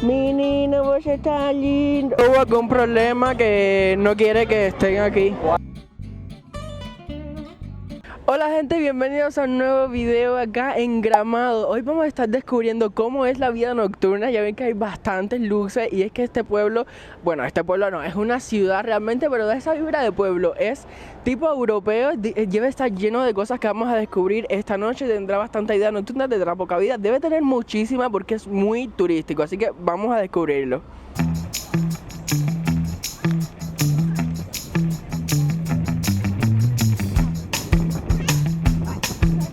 Mi niño, vos estás lindo. Hubo algún problema que no quiere que estén aquí. Hola gente, bienvenidos a un nuevo video acá en Gramado. Hoy vamos a estar descubriendo cómo es la vida nocturna. Ya ven que hay bastantes luces y es que este pueblo, bueno, este pueblo no, es una ciudad realmente, pero da esa vibra de pueblo. Es tipo europeo, debe estar lleno de cosas que vamos a descubrir esta noche. Tendrá bastante vida nocturna, tendrá poca vida, debe tener muchísima porque es muy turístico, así que vamos a descubrirlo.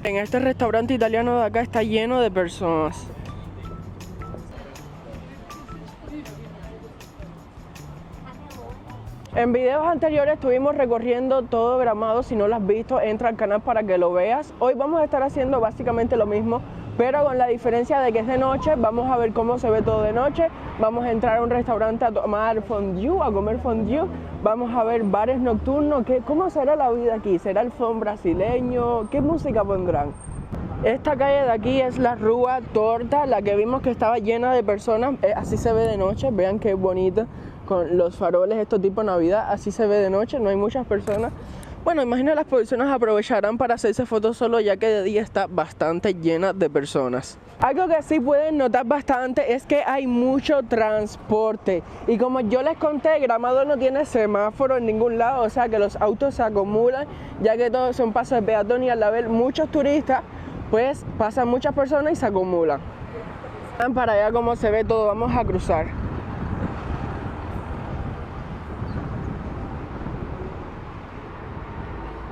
En este restaurante italiano de acá está lleno de personas. En videos anteriores estuvimos recorriendo todo Gramado. Si no lo has visto, entra al canal para que lo veas. Hoy vamos a estar haciendo básicamente lo mismo, pero con la diferencia de que es de noche. Vamos a ver cómo se ve todo de noche. Vamos a entrar a un restaurante a tomar fondue, a comer fondue. Vamos a ver bares nocturnos. ¿Cómo será la vida aquí? ¿Será el son brasileño? ¿Qué música pondrán? Esta calle de aquí es la Rua Torta, la que vimos que estaba llena de personas. Así se ve de noche, vean qué bonita, con los faroles, esto tipo Navidad. Así se ve de noche, no hay muchas personas. Bueno, imagino las personas aprovecharán para hacerse fotos solo, ya que de día está bastante llena de personas. Algo que sí pueden notar bastante es que hay mucho transporte. Y como yo les conté, Gramado no tiene semáforo en ningún lado, o sea que los autos se acumulan, ya que todos son pasos de peatón y al haber muchos turistas, pues pasan muchas personas y se acumulan. Para allá cómo se ve todo, vamos a cruzar.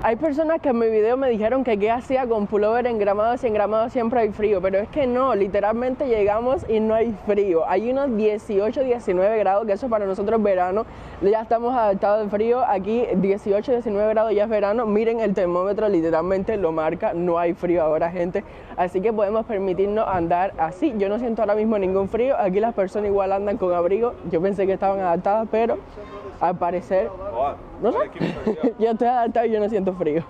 Hay personas que en mi video me dijeron que qué hacía con pullover en Gramado, si en Gramado siempre hay frío, pero es que no, literalmente llegamos y no hay frío. Hay unos 18, 19 grados, que eso para nosotros es verano, ya estamos adaptados al frío. Aquí 18, 19 grados ya es verano. Miren el termómetro, literalmente lo marca, no hay frío ahora, gente, así que podemos permitirnos andar así. Yo no siento ahora mismo ningún frío, aquí las personas igual andan con abrigo. Yo pensé que estaban adaptadas, pero al parecer, no sé, yo estoy adaptado y yo no siento frío.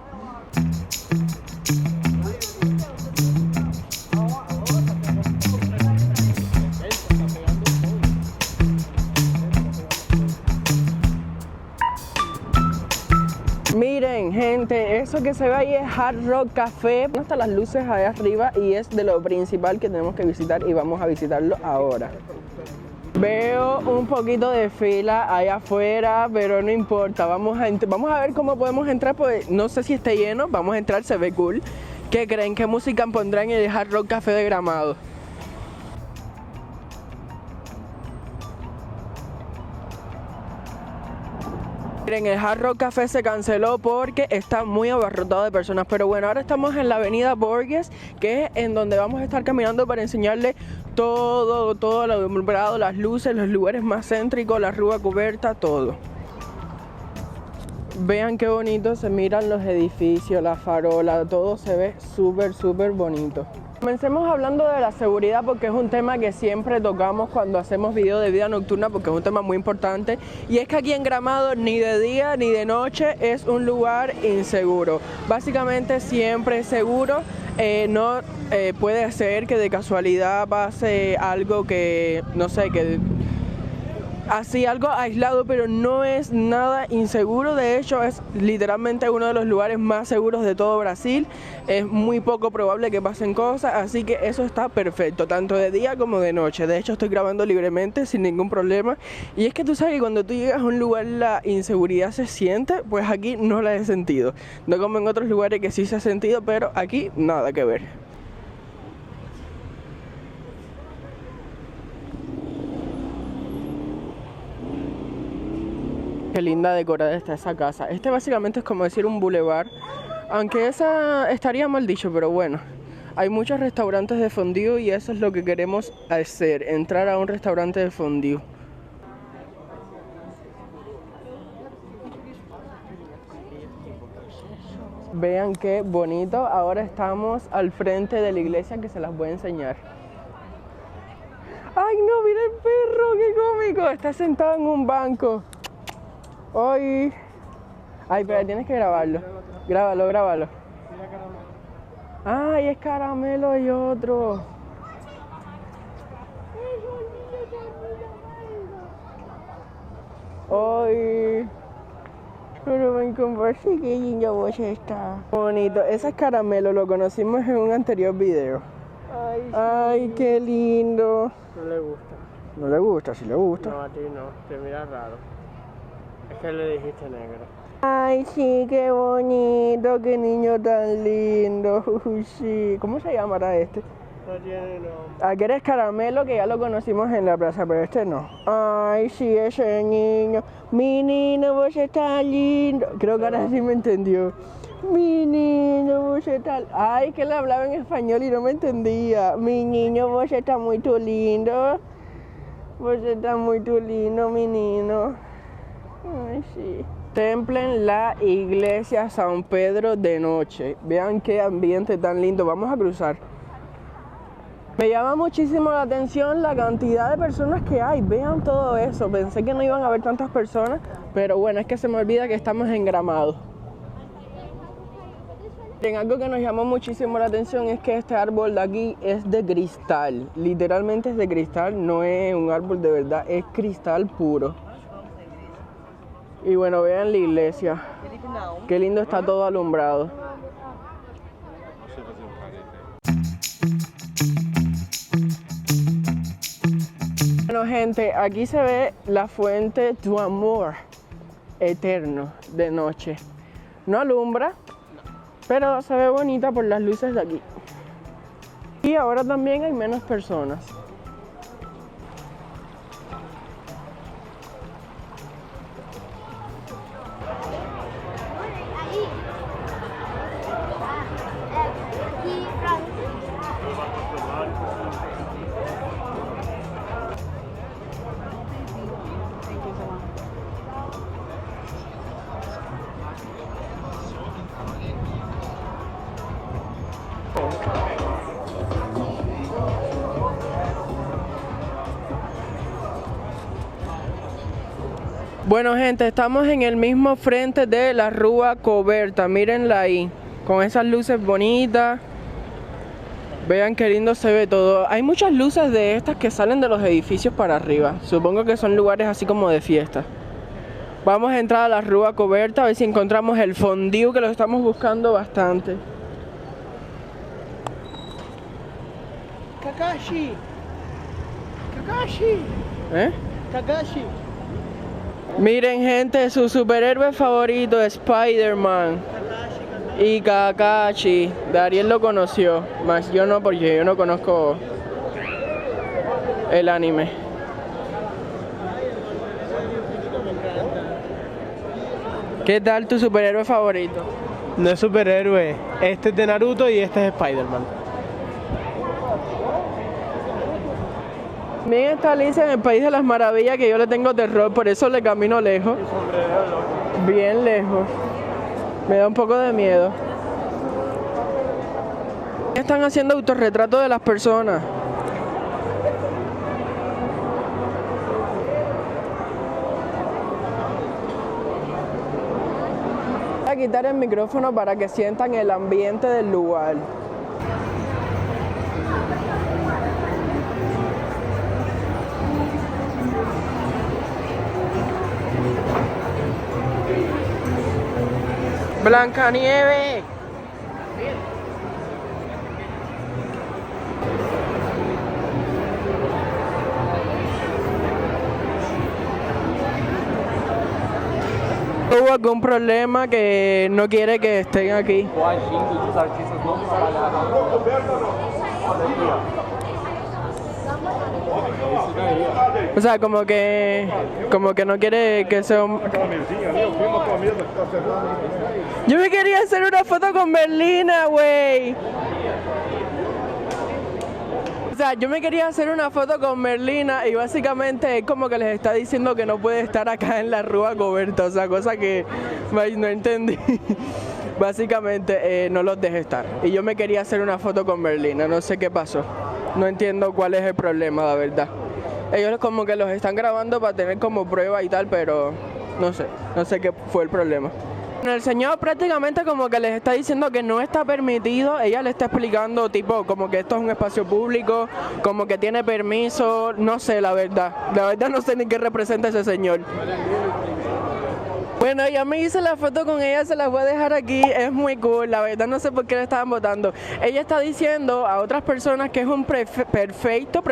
Miren gente, eso que se ve ahí es Hard Rock Café. Están las luces allá arriba y es de lo principal que tenemos que visitar y vamos a visitarlo ahora. Veo un poquito de fila allá afuera, pero no importa, vamos a ver cómo podemos entrar, pues no sé si esté lleno, vamos a entrar, se ve cool. ¿Qué creen? ¿Qué música pondrán en el Hard Rock Café de Gramado? Miren, el Hard Rock Café se canceló porque está muy abarrotado de personas, pero bueno, ahora estamos en la avenida Borges, que es en donde vamos a estar caminando para enseñarles todo lo alumbrado, las luces, los lugares más céntricos, la rúa cubierta, todo. Vean qué bonito se miran los edificios, la farola, todo se ve súper bonito. Comencemos hablando de la seguridad, porque es un tema que siempre tocamos cuando hacemos videos de vida nocturna, porque es un tema muy importante. Y es que aquí en Gramado ni de día ni de noche es un lugar inseguro. Básicamente siempre es seguro. No puede ser que de casualidad pase algo que, no sé, que así algo aislado, pero no es nada inseguro. De hecho, es literalmente uno de los lugares más seguros de todo Brasil. Es muy poco probable que pasen cosas, así que eso está perfecto, tanto de día como de noche. De hecho, estoy grabando libremente, sin ningún problema. Y es que tú sabes que cuando tú llegas a un lugar la inseguridad se siente, pues aquí no la he sentido. No como en otros lugares que sí se ha sentido, pero aquí nada que ver. Qué linda decorada está esa casa. Este básicamente es como decir un bulevar, aunque esa estaría mal dicho, pero bueno. Hay muchos restaurantes de fondue y eso es lo que queremos hacer, entrar a un restaurante de fondue. Vean qué bonito. Ahora estamos al frente de la iglesia, que se las voy a enseñar. ¡Ay no! ¡Mira el perro! ¡Qué cómico! Está sentado en un banco. ¡Ay! Ay, pero tienes que grabarlo. Grábalo. ¡Ay, es Caramelo y otro! Ay, pero ven con qué linda voz está. Bonito, ese es Caramelo, lo conocimos en un anterior video. Ay, sí. Ay, qué lindo. No le gusta. ¿No le gusta? Sí le gusta. No, a ti no, te mira raro. Es que le dijiste negro. Ay, sí, qué bonito, qué niño tan lindo. Uy, sí. ¿Cómo se llamará este? No tiene nombre. Aquel es Caramelo, que ya lo conocimos en la plaza, pero este no. Ay, sí, ese niño. Mi niño, vos estás lindo. Creo que ahora sí me entendió. Mi niño, vos estás... Ay, que le hablaba en español y no me entendía. Mi niño, vos estás muy lindo. Vos estás muy lindo, mi niño. Ay, sí. Contemplen la iglesia San Pedro de noche. Vean qué ambiente tan lindo. Vamos a cruzar. Me llama muchísimo la atención la cantidad de personas que hay. Vean todo eso. Pensé que no iban a haber tantas personas, pero bueno, es que se me olvida que estamos en Gramado. En algo que nos llamó muchísimo la atención es que este árbol de aquí es de cristal. Literalmente es de cristal, no es un árbol de verdad, es cristal puro. Y bueno, vean la iglesia. Qué lindo está todo alumbrado. Bueno, gente, aquí se ve la fuente tu amor eterno de noche. No alumbra, pero se ve bonita por las luces de aquí. Y ahora también hay menos personas. Bueno, gente, estamos en el mismo frente de la Rúa Coberta. Mírenla ahí, con esas luces bonitas. Vean qué lindo se ve todo. Hay muchas luces de estas que salen de los edificios para arriba. Supongo que son lugares así como de fiesta. Vamos a entrar a la Rúa Coberta a ver si encontramos el fondue, que lo estamos buscando bastante. Kakashi. Kakashi. ¿Eh? Kakashi. Miren, gente, su superhéroe favorito es Spider-Man y Kakashi. Dariel lo conoció, más yo no, porque yo no conozco el anime. ¿Qué tal tu superhéroe favorito? No es superhéroe. Este es de Naruto y este es Spider-Man. También está Alicia en el País de las Maravillas, que yo le tengo terror, por eso le camino lejos. Bien lejos. Me da un poco de miedo. Están haciendo autorretratos de las personas. Voy a quitar el micrófono para que sientan el ambiente del lugar. Blancanieves. ¿Hubo algún problema que no quiere que estén aquí? O agindo dos artistas não trabalharam. O sea, como que no quiere que sea un... Yo me quería hacer una foto con Merlina, güey. O sea, yo me quería hacer una foto con Merlina y básicamente es como que les está diciendo que no puede estar acá en la Rúa Coberta. O sea, cosa que no entendí. Básicamente no los deje estar. Y yo me quería hacer una foto con Merlina, no sé qué pasó. No entiendo cuál es el problema, la verdad. Ellos como que los están grabando para tener como prueba y tal, pero no sé qué fue el problema. El señor prácticamente como que les está diciendo que no está permitido. Ella le está explicando tipo como que esto es un espacio público, como que tiene permiso, no sé la verdad no sé ni qué representa ese señor. Bueno, ya me hice la foto con ella, se la voy a dejar aquí, es muy cool, la verdad no sé por qué le estaban votando. Ella está diciendo a otras personas que es un prefeito,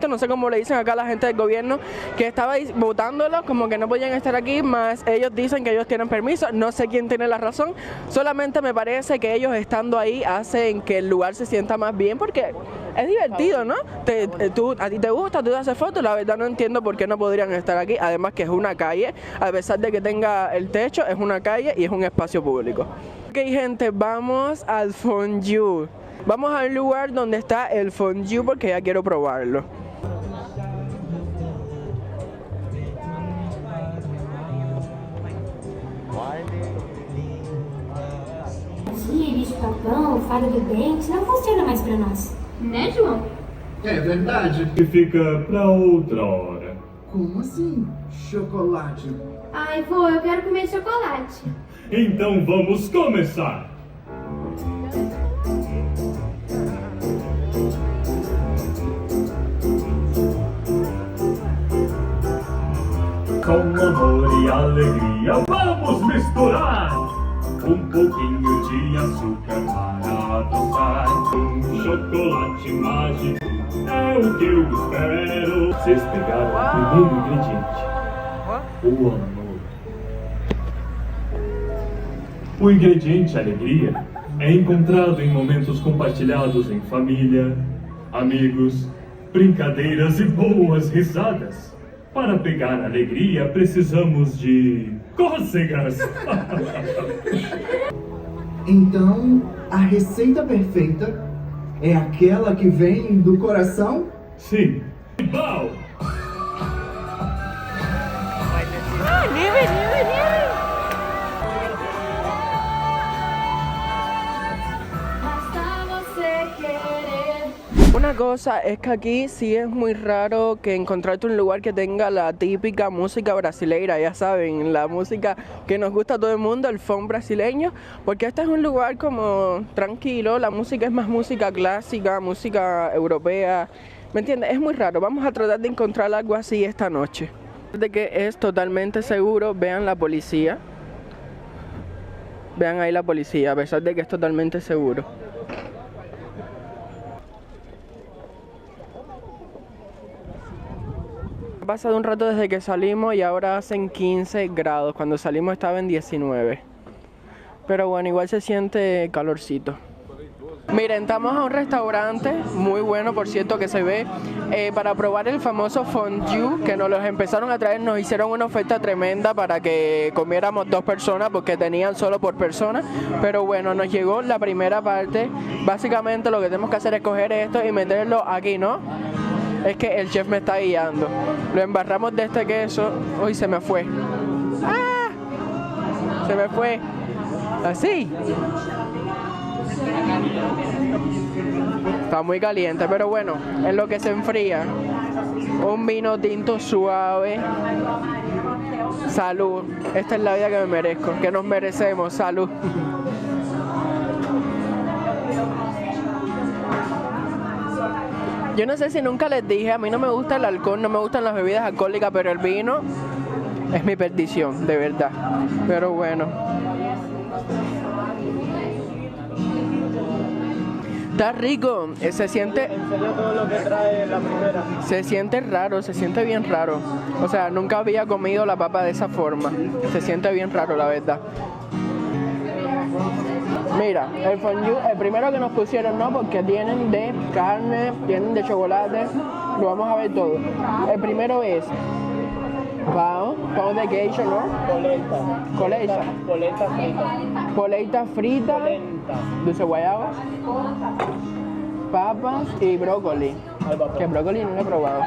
no sé cómo le dicen acá a la gente del gobierno, que estaba votándolos como que no podían estar aquí, más ellos dicen que ellos tienen permiso, no sé quién tiene la razón, solamente me parece que ellos estando ahí hacen que el lugar se sienta más bien porque es divertido, ¿no? A ti te gusta, tú te haces fotos, la verdad no entiendo por qué no podrían estar aquí, además que es una calle, a pesar de que tenga el techo, es una calle y es un espacio público. Ok, gente, vamos al fondue. Vamos al lugar donde está el fondue porque ya quiero probarlo. Bicho papão, fada do dente, não funciona mais pra nós. Né, João? É verdade. Que fica pra outra hora. Como assim? Chocolate. Ai, vô, eu quero comer chocolate. Então vamos começar! Com amor e alegria vamos misturar um pouquinho de açúcar para adoçar. Um chocolate mágico é o que eu espero. Vocês pegaram o primeiro ingrediente, o amor. O ingrediente alegria é encontrado em momentos compartilhados em família, amigos, brincadeiras e boas risadas. Para pegar alegria precisamos de cócegas. Então, a receita perfeita é aquela que vem do coração? Sim. Bom. Basta você querer. Una cosa es que aquí sí es muy raro que encontrarte un lugar que tenga la típica música brasileira, ya saben, la música que nos gusta a todo el mundo, el funk brasileño, porque este es un lugar como tranquilo, la música es más música clásica, música europea, ¿me entiendes? Es muy raro, vamos a tratar de encontrar algo así esta noche. De que es totalmente seguro, vean la policía, vean ahí la policía, a pesar de que es totalmente seguro. Ha pasado un rato desde que salimos y ahora hacen 15 grados, cuando salimos estaba en 19. Pero bueno, igual se siente calorcito. Miren, estamos a un restaurante muy bueno, por cierto, que se ve para probar el famoso fondue que nos los empezaron a traer. Nos hicieron una oferta tremenda para que comiéramos 2 personas porque tenían solo por persona. Pero bueno, nos llegó la primera parte. Básicamente lo que tenemos que hacer es coger esto y meterlo aquí, ¿no? Es que el chef me está guiando. Lo embarramos de este queso. Uy, se me fue. ¡Ah! Se me fue. Así. Está muy caliente, pero bueno, es lo que se enfría. Un vino tinto suave. Salud. Esta es la vida que me merezco, que nos merecemos. Salud. Yo no sé si nunca les dije, a mí no me gusta el alcohol, no me gustan las bebidas alcohólicas, pero el vino es mi perdición, de verdad. Pero bueno. Está rico, se siente... Se siente raro, se siente bien raro. O sea, nunca había comido la papa de esa forma. Se siente bien raro, la verdad. Mira, el fondue, el primero que nos pusieron, no, porque tienen de carne, tienen de chocolate, lo vamos a ver todo. El primero es pão de queijo, ¿no? Polenta. Polenta frita. Polenta frita, dulce guayaba, papas y brócoli. Que brócoli no lo he probado.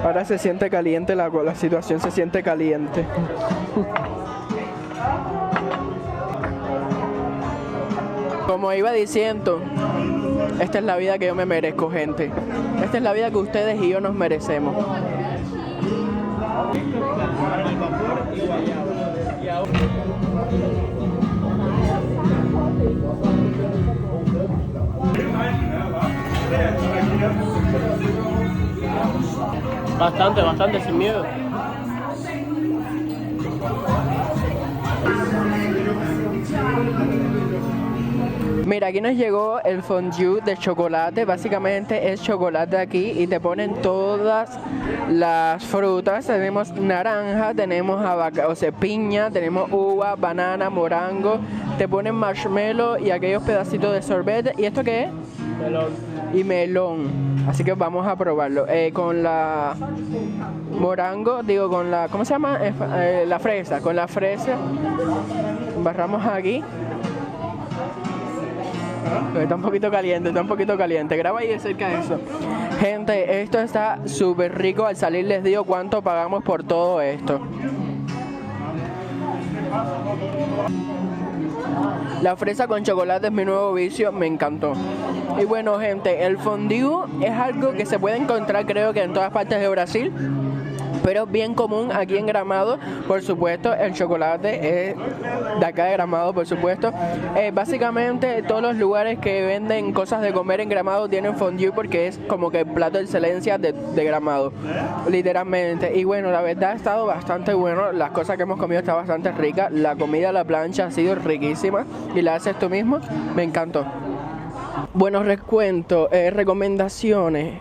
Ahora se siente caliente, la situación se siente caliente. Como iba diciendo, esta es la vida que yo me merezco, gente. Esta es la vida que ustedes y yo nos merecemos. Bastante, sin miedo. Mira, aquí nos llegó el fondue de chocolate. Básicamente es chocolate aquí y te ponen todas las frutas. Tenemos naranja, tenemos piña, tenemos uva, banana, morango. Te ponen marshmallow y aquellos pedacitos de sorbete. ¿Y esto qué es? Melón. Y melón. Así que vamos a probarlo. Con la morango, con la, ¿cómo se llama? La fresa. Con la fresa embarramos aquí. Está un poquito caliente. Graba ahí de cerca de eso. Gente, esto está súper rico. Al salir les digo cuánto pagamos por todo esto. La fresa con chocolate es mi nuevo vicio, me encantó. Y bueno, gente, el fondue es algo que se puede encontrar creo que en todas partes de Brasil, pero bien común aquí en Gramado. Por supuesto, el chocolate es de acá de Gramado, por supuesto. Básicamente todos los lugares que venden cosas de comer en Gramado tienen fondue porque es como que el plato de excelencia de Gramado, literalmente. Y bueno, la verdad ha estado bastante bueno, las cosas que hemos comido están bastante ricas, la comida a la plancha ha sido riquísima y la haces tú mismo, me encantó. Bueno, recuento, recomendaciones,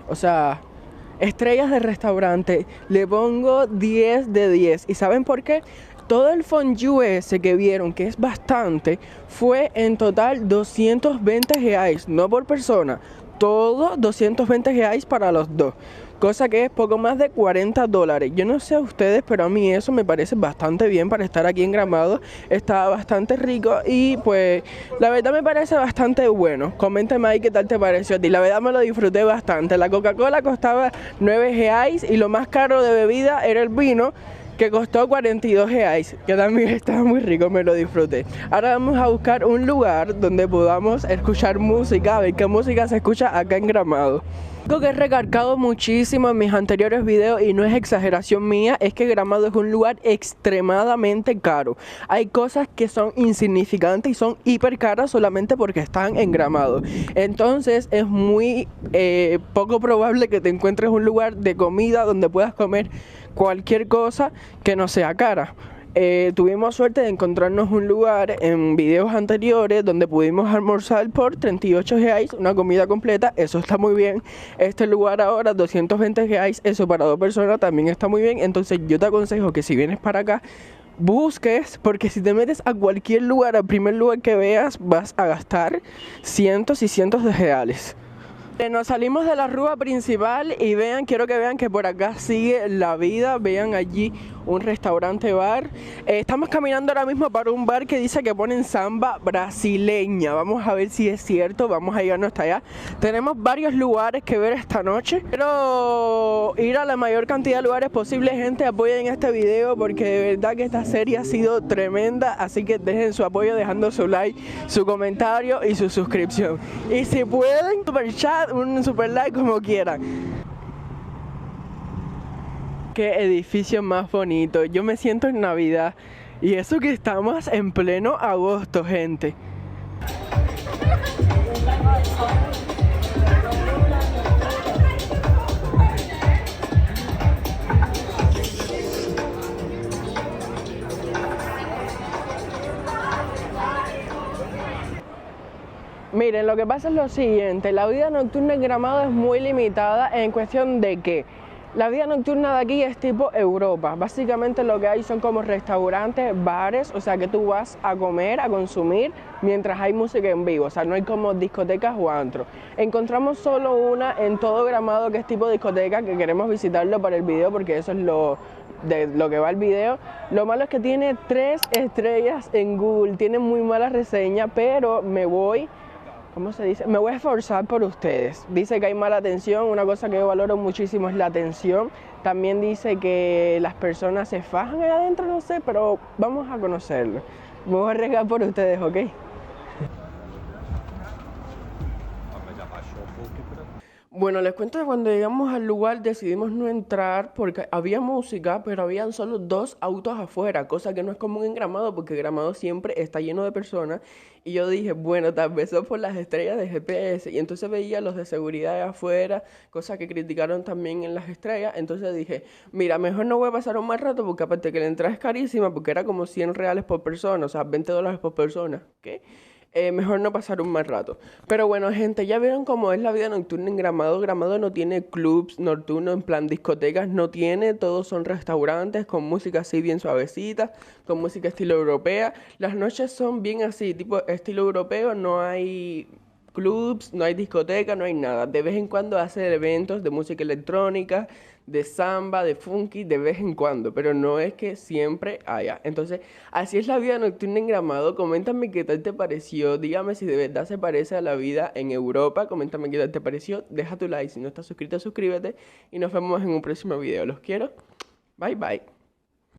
estrellas de restaurante, le pongo 10 de 10. ¿Y saben por qué? Todo el fondue ese que vieron, que es bastante, fue en total 220 reais, no por persona. Todo 220 reais para los dos. Cosa que es poco más de $40. Yo no sé a ustedes, pero a mí eso me parece bastante bien para estar aquí en Gramado. Está bastante rico y pues la verdad me parece bastante bueno. Coméntame ahí qué tal te pareció a ti. La verdad me lo disfruté bastante. La Coca-Cola costaba 9 reais y lo más caro de bebida era el vino, que costó 42 reais, que también estaba muy rico, me lo disfruté. Ahora vamos a buscar un lugar donde podamos escuchar música, a ver qué música se escucha acá en Gramado. Algo que he recargado muchísimo en mis anteriores videos y no es exageración mía, es que Gramado es un lugar extremadamente caro. Hay cosas que son insignificantes y son hiper caras solamente porque están en Gramado. Entonces es muy poco probable que te encuentres un lugar de comida donde puedas comer cualquier cosa que no sea cara. Tuvimos suerte de encontrarnos un lugar en videos anteriores donde pudimos almorzar por 38 reais, una comida completa, eso está muy bien. Este lugar ahora 220 reais, eso para dos personas también está muy bien. Entonces yo te aconsejo que si vienes para acá busques, porque si te metes a cualquier lugar, al primer lugar que veas vas a gastar cientos y cientos de reales. Nos salimos de la rúa principal y quiero que vean que por acá sigue la vida. Vean allí un restaurante bar. Estamos caminando ahora mismo para un bar que dice que ponen samba brasileña. Vamos a ver si es cierto, vamos a llegarnos hasta allá. Tenemos varios lugares que ver esta noche. Quiero ir a la mayor cantidad de lugares posible. Gente, apoyen este video porque de verdad que esta serie ha sido tremenda. Así que dejen su apoyo dejando su like, su comentario y su suscripción. Y si pueden, super chat, un super like, como quieran. Qué edificio más bonito. Yo me siento en Navidad. Y eso que estamos en pleno agosto, gente. Miren, lo que pasa es lo siguiente. La vida nocturna en Gramado es muy limitada en cuestión de que la vida nocturna de aquí es tipo Europa. Básicamente lo que hay son como restaurantes, bares, o sea que tú vas a comer, a consumir mientras hay música en vivo. O sea, no hay como discotecas o antros. Encontramos solo una en todo Gramado que es tipo discoteca, que queremos visitarlo para el video porque eso es de lo que va el video. Lo malo es que tiene 3 estrellas en Google, tiene muy mala reseña, pero ¿cómo se dice? Me voy a esforzar por ustedes. Dice que hay mala atención, una cosa que yo valoro muchísimo es la atención. También dice que las personas se fajan ahí adentro, no sé, pero vamos a conocerlo. Me voy a arriesgar por ustedes, ¿ok? Bueno, les cuento que cuando llegamos al lugar decidimos no entrar porque había música, pero habían solo 2 autos afuera, cosa que no es común en Gramado porque Gramado siempre está lleno de personas. Y yo dije, bueno, tal vez son por las estrellas de GPS. Y entonces veía los de seguridad de afuera, cosa que criticaron también en las estrellas. Entonces dije, mira, mejor no voy a pasar un mal rato porque aparte que la entrada es carísima porque era como 100 reales por persona, o sea, $20 por persona, ¿ok? Mejor no pasar un mal rato. Pero bueno, gente, ya vieron cómo es la vida nocturna en Gramado. Gramado no tiene clubs nocturnos, en plan discotecas, no tiene. Todos son restaurantes con música así bien suavecita, con música estilo europea. Las noches son bien así, tipo estilo europeo, no hay clubs, no hay discoteca, no hay nada. De vez en cuando hacen eventos de música electrónica, de samba, de funky, de vez en cuando, pero no es que siempre haya. Entonces, así es la vida nocturna en Gramado. Coméntame qué tal te pareció. Dígame si de verdad se parece a la vida en Europa. Coméntame qué tal te pareció. Deja tu like. Si no estás suscrito, suscríbete. Y nos vemos en un próximo video. Los quiero. Bye, bye.